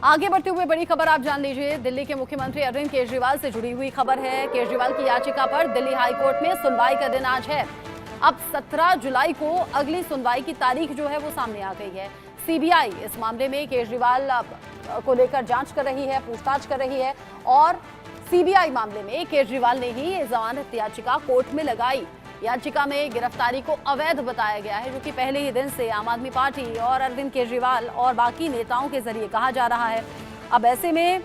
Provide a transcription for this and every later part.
आगे बढ़ते हुए बड़ी खबर आप जान लीजिए। दिल्ली के मुख्यमंत्री अरविंद केजरीवाल से जुड़ी हुई खबर है। केजरीवाल की याचिका पर दिल्ली हाईकोर्ट में सुनवाई का दिन आज है। अब 17 जुलाई को अगली सुनवाई की तारीख जो है वो सामने आ गई है। सीबीआई इस मामले में केजरीवाल को लेकर जांच कर रही है, पूछताछ कर रही है और सीबीआई मामले में केजरीवाल ने ही ये जमानत याचिका कोर्ट में लगाई। याचिका में गिरफ्तारी को अवैध बताया गया है, जो कि पहले ही दिन से आम आदमी पार्टी और अरविंद केजरीवाल और बाकी नेताओं के जरिए कहा जा रहा है। अब ऐसे में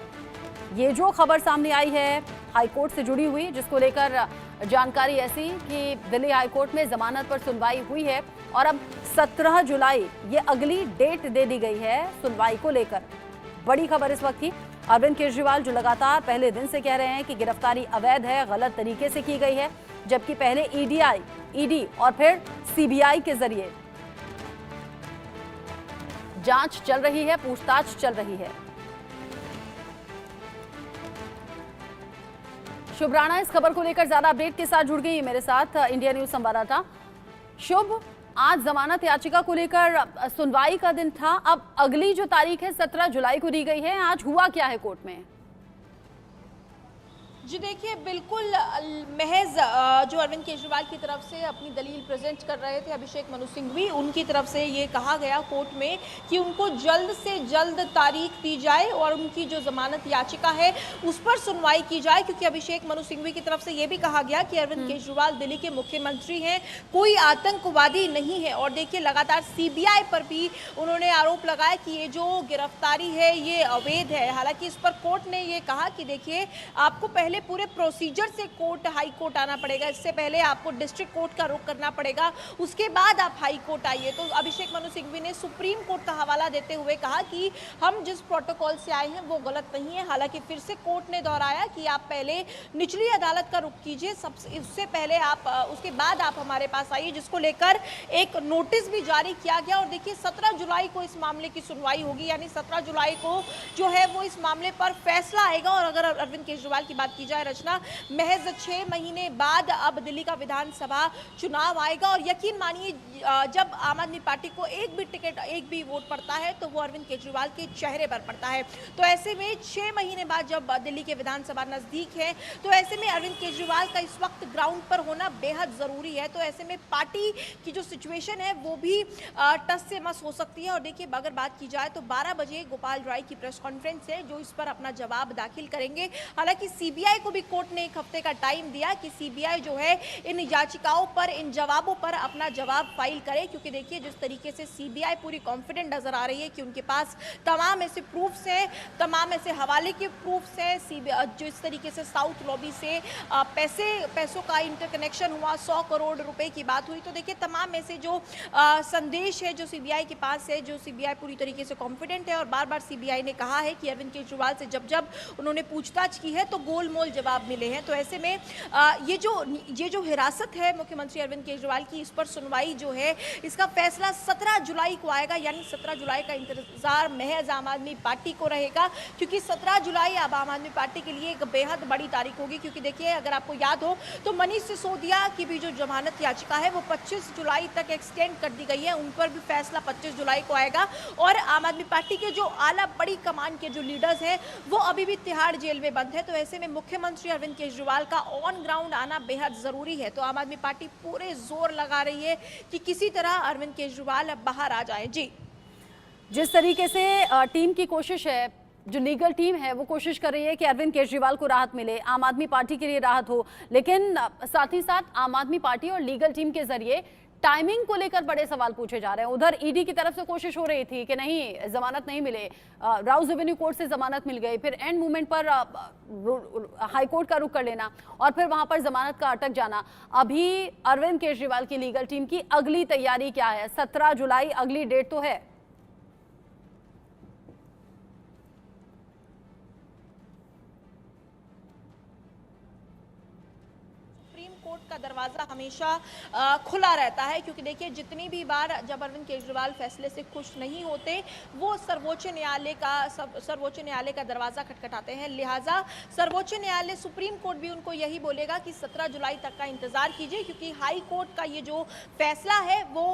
ये जो खबर सामने आई है हाईकोर्ट से जुड़ी हुई, जिसको लेकर जानकारी ऐसी कि दिल्ली हाईकोर्ट में जमानत पर सुनवाई हुई है और अब 17 जुलाई ये अगली डेट दे दी गई है सुनवाई को लेकर। बड़ी खबर इस वक्त की। अरविंद केजरीवाल जो लगातार पहले दिन से कह रहे हैं कि गिरफ्तारी अवैध है, गलत तरीके से की गई है, जबकि पहले ईडी और फिर सीबीआई के जरिए जांच चल रही है, पूछताछ चल रही है। शुभ राणा इस खबर को लेकर ज्यादा अपडेट के साथ जुड़ गई मेरे साथ इंडिया न्यूज संवाददाता शुभ। आज जमानत याचिका को लेकर सुनवाई का दिन था, अब अगली जो तारीख है 17 जुलाई को दी गई है। आज हुआ क्या है कोर्ट में? जी देखिए, बिल्कुल महज जो अरविंद केजरीवाल की तरफ से अपनी दलील प्रेजेंट कर रहे थे अभिषेक मनु सिंघवी, उनकी तरफ से ये कहा गया कोर्ट में कि उनको जल्द से जल्द तारीख दी जाए और उनकी जो जमानत याचिका है उस पर सुनवाई की जाए, क्योंकि अभिषेक मनु सिंघवी की तरफ से ये भी कहा गया कि अरविंद केजरीवाल दिल्ली के मुख्यमंत्री हैं, कोई आतंकवादी नहीं है। और देखिए, लगातार सीबीआई पर भी उन्होंने आरोप लगाया कि ये जो गिरफ्तारी है ये अवैध है। हालांकि इस पर कोर्ट ने ये कहा कि देखिए, आपको पहले पूरे प्रोसीजर से हाई कोर्ट आना पड़ेगा, इससे पहले आपको डिस्ट्रिक्ट कोर्ट का रुख करना पड़ेगा, उसके बाद आप हाई कोर्ट आइए। तो अभिषेक मनु सिंघवी ने सुप्रीम कोर्ट का हवाला देते हुए कहा कि हम जिस प्रोटोकॉल से आए हैं वो गलत नहीं है। हालांकि फिर से कोर्ट ने दोहराया कि आप पहले निचली अदालत का रुख कीजिए, उससे पहले आप उसके बाद आप हमारे पास आइए, जिसको लेकर एक नोटिस भी जारी किया गया। और देखिए, 17 जुलाई को इस मामले की सुनवाई होगी, यानी 17 जुलाई को जो है वो इस मामले पर फैसला आएगा। और अगर अरविंद केजरीवाल की बात की जाए रचना, महज 6 महीने बाद अब दिल्ली का विधानसभा चुनाव आएगा और यकीन मानिए जब आम आदमी पार्टी को एक भी टिकट, एक भी वोट पड़ता है तो वो अरविंद केजरीवाल के चेहरे पर पड़ता है। तो ऐसे में 6 महीने बाद जब दिल्ली के विधानसभा नजदीक है, तो ऐसे में अरविंद केजरीवाल का इस वक्त ग्राउंड पर होना बेहद जरूरी है। तो ऐसे में पार्टी की जो सिचुएशन है वो भी टस से मस हो सकती है। और देखिए, अगर बात की जाए तो 12 बजे गोपाल राय की प्रेस कॉन्फ्रेंस है, जो इस पर अपना जवाब दाखिल करेंगे। हालांकि सीबीआई को भी कोर्ट ने 1 हफ्ते का टाइम दिया कि सीबीआई जो है इन याचिकाओं पर, इन जवाबों पर अपना जवाब फाइल करे, क्योंकि देखिए, जिस तरीके से सीबीआई पूरी कॉन्फिडेंट नजर आ रही है कि उनके पास तमाम ऐसे प्रूफ्स हैं, तमाम ऐसे हवाले के प्रूफ्स हैं। जो इस तरीके से साउथ लॉबी से पैसों का इंटरकनेक्शन हुआ, 100 करोड़ रुपए की बात हुई। तो देखिए, तमाम ऐसे जो संदेश है जो सीबीआई के पास है, जो सीबीआई पूरी तरीके से कॉन्फिडेंट है। और बार बार सीबीआई ने कहा है कि अरविंद केजरीवाल से जब जब उन्होंने पूछताछ की है तो गोलमोल जवाब मिले हैं। तो ऐसे में ये जो हिरासत है मुख्यमंत्री अरविंद केजरीवाल की, इस पर सुनवाई जो है इसका फैसला 17 जुलाई को आएगा। यानी 17 जुलाई का इंतजार महज आम आदमी पार्टी को रहेगा, क्योंकि 17 जुलाई अब आम आदमी पार्टी के लिए एक बेहद बड़ी तारीख होगी। क्योंकि देखिए, अगर आपको याद हो तो मनीष सिसोदिया की भी जो जमानत याचिका है वो 25 जुलाई तक एक्सटेंड कर दी गई है, उन पर भी फैसला 25 जुलाई को आएगा। और आम आदमी पार्टी के जो आला बड़ी कमान के जो लीडर्स हैं वो अभी भी तिहाड़ जेल में बंद है। तो ऐसे में मुख्यमंत्री अरविंद केजरीवाल का ऑन ग्राउंड आना बेहद जरूरी है। तो आम आदमी पार्टी पूरे जोर लगा रही है कि किसी तरह अरविंद केजरीवाल अब बाहर आ जाए। जी, जिस तरीके से टीम की कोशिश है, जो लीगल टीम है वो कोशिश कर रही है कि अरविंद केजरीवाल को राहत मिले, आम आदमी पार्टी के लिए राहत हो, लेकिन साथ ही साथ आम आदमी पार्टी और लीगल टीम के जरिए टाइमिंग को लेकर बड़े सवाल पूछे जा रहे हैं। उधर ईडी की तरफ से कोशिश हो रही थी कि नहीं, जमानत नहीं मिले, राउज एवेन्यू कोर्ट से जमानत मिल गई, फिर एंड मोमेंट पर हाई कोर्ट का रुख कर लेना और फिर वहां पर जमानत का अटक जाना। अभी अरविंद केजरीवाल की लीगल टीम की अगली तैयारी क्या है? 17 जुलाई अगली डेट तो है। कोर्ट का दरवाजा हमेशा खुला रहता है, क्योंकि देखिए जितनी भी बार जब अरविंद केजरीवाल फैसले से खुश नहीं होते वो सर्वोच्च न्यायालय का दरवाजा खटखटाते हैं। लिहाजा सर्वोच्च न्यायालय, सुप्रीम कोर्ट भी उनको यही बोलेगा कि 17 जुलाई तक का इंतजार कीजिए, क्योंकि हाई कोर्ट का ये जो फैसला है वो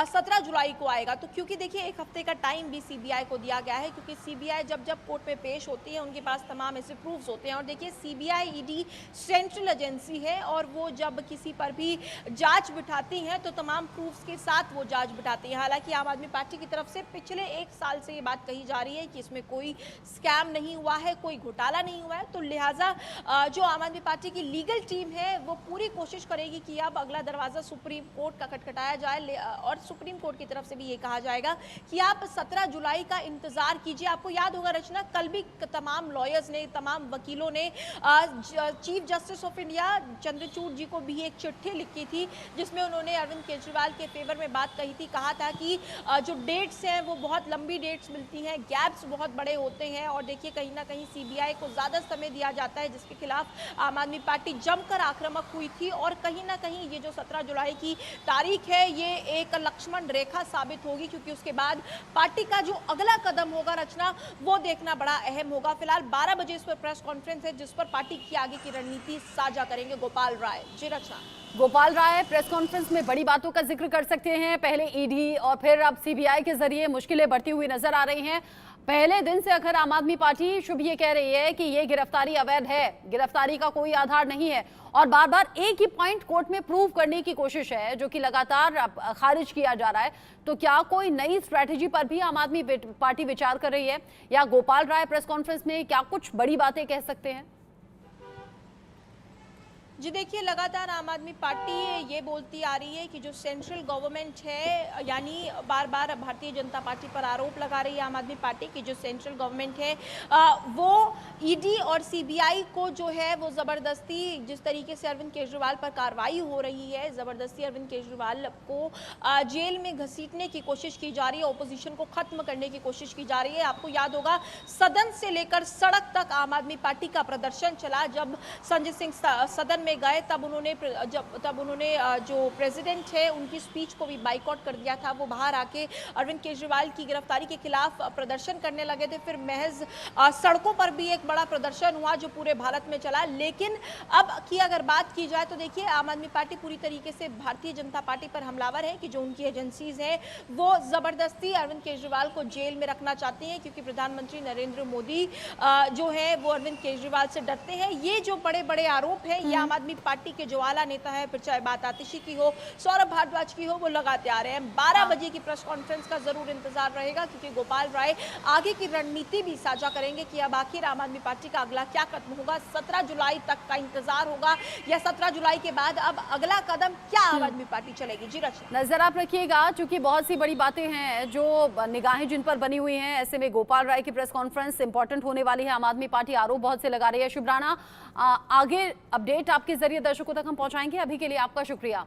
17 जुलाई को आएगा। तो क्योंकि देखिए एक हफ्ते का टाइम भी सीबीआई को दिया गया है, क्योंकि सीबीआई जब जब कोर्ट में पेश होती है उनके पास तमाम ऐसे प्रूफ्स होते हैं। और देखिए सीबीआई ईडी सेंट्रल एजेंसी है और वो जब किसी पर भी जांच बिठाती हैं तो तमाम प्रूफ्स के साथ वो जांच बिठाती है। हालांकि आम आदमी पार्टी की तरफ से पिछले 1 साल से ये बात कही जा रही है कि इसमें कोई स्कैम नहीं हुआ है, कोई घोटाला नहीं हुआ है। तो लिहाजा जो आम आदमी पार्टी की लीगल टीम है वो पूरी कोशिश करेगी कि अब अगला दरवाजा सुप्रीम कोर्ट का खटखटाया जाए और सुप्रीम कोर्ट की तरफ से भी ये कहा जाएगा कि आप 17 जुलाई का इंतजार कीजिए। आपको याद होगा रचना, कल भी तमाम लॉयर्स ने, तमाम वकीलों ने chief justice of India Chandrachud ji को भी एक चिट्ठी लिखी थी जिसमें उन्होंने अरविंद केजरीवाल के फेवर में बात कही थी। कहा था कि जो डेट्स हैं वो बहुत लंबी डेट्स मिलती हैं, गैप्स बहुत बड़े होते हैं और देखिए कहीं ना कहीं सीबीआई को ज़्यादा समय दिया जाता है, जिसके खिलाफ आम आदमी पार्टी जमकर आक्रामक हुई थी। और कहीं ना कहीं ये जो 17 जुलाई की तारीख है ये एक लक्ष्मण रेखा साबित होगी, क्योंकि उसके बाद पार्टी का जो अगला कदम होगा रचना वो देखना बड़ा अहम होगा। फिलहाल 12 बजे इस पर प्रेस कॉन्फ्रेंस है जिस पर पार्टी की आगे की रणनीति साझा करेंगे गोपाल राय। जी रचना। गोपाल राय प्रेस कॉन्फ्रेंस में बड़ी बातों का जिक्र कर सकते हैं, पहले ईडी और फिर अब सीबीआई के जरिए मुश्किलें बढ़ती हुई नजर आ रही हैं। पहले दिन से अगर आम आदमी पार्टी शुभ ये कह रही है कि ये गिरफ्तारी अवैध है, गिरफ्तारी का कोई आधार नहीं है और बार बार एक ही पॉइंट कोर्ट में प्रूव करने की कोशिश है जो कि लगातार खारिज किया जा रहा है, तो क्या कोई नई स्ट्रैटेजी पर भी आम आदमी पार्टी विचार कर रही है या गोपाल राय प्रेस कॉन्फ्रेंस में क्या कुछ बड़ी बातें कह सकते हैं? जी देखिए, लगातार आम आदमी पार्टी ये बोलती आ रही है कि जो सेंट्रल गवर्नमेंट है, यानी बार बार भारतीय जनता पार्टी पर आरोप लगा रही है आम आदमी पार्टी की जो सेंट्रल गवर्नमेंट है वो ईडी और सीबीआई को जो है वो ज़बरदस्ती, जिस तरीके से अरविंद केजरीवाल पर कार्रवाई हो रही है, ज़बरदस्ती अरविंद केजरीवाल को जेल में घसीटने की कोशिश की जा रही है, ओपोजिशन को खत्म करने की कोशिश की जा रही है। आपको याद होगा सदन से लेकर सड़क तक आम आदमी पार्टी का प्रदर्शन चला। जब संजय सिंह सदन में गए तब उन्होंने जो प्रेसिडेंट है उनकी स्पीच को भी बाइकआउट कर दिया था। वो बाहर आके अरविंद केजरीवाल की गिरफ्तारी के खिलाफ प्रदर्शन करने लगे थे। फिर महज सड़कों पर भी एक बड़ा प्रदर्शन हुआ जो पूरे भारत में चला। लेकिन अब की अगर बात की जाए तो देखिए आम आदमी पार्टी पूरी तरीके से भारतीय जनता पार्टी पर हमलावर है कि जो उनकी एजेंसीज हैं वो जबरदस्ती अरविंद केजरीवाल को जेल में रखना चाहती हैं, क्योंकि प्रधानमंत्री नरेंद्र मोदी जो है वो अरविंद केजरीवाल से डरते हैं। ये जो बड़े बड़े आरोप है ये आम आदमी पार्टी के जो आला नेता है, फिर चाहे बात आतिशी की हो, सौरभ भारद्वाज की हो, वो लगाते आ रहे हैं। 12 बजे की प्रेस कॉन्फ्रेंस का जरूर इंतजार रहेगा, क्योंकि गोपाल राय आगे की रणनीति भी साझा करेंगे कि अब आखिर आम आदमी पार्टी का अगला क्या कदम होगा। 17 जुलाई तक का इंतजार होगा या 17 जुलाई के बाद अब अगला कदम क्या आम आदमी पार्टी चलेगी। जी रचना, नजर आप रखिएगा, चूंकि बहुत सी बड़ी बातें हैं जो निगाहें जिन पर बनी हुई हैं, ऐसे में गोपाल राय की प्रेस कॉन्फ्रेंस इंपॉर्टेंट होने वाली है। आम आदमी पार्टी आरोप बहुत से लगा रही है। शुभ राणा, आगे अपडेट आपके जरिए दर्शकों तक हम पहुंचाएंगे। अभी के लिए आपका शुक्रिया।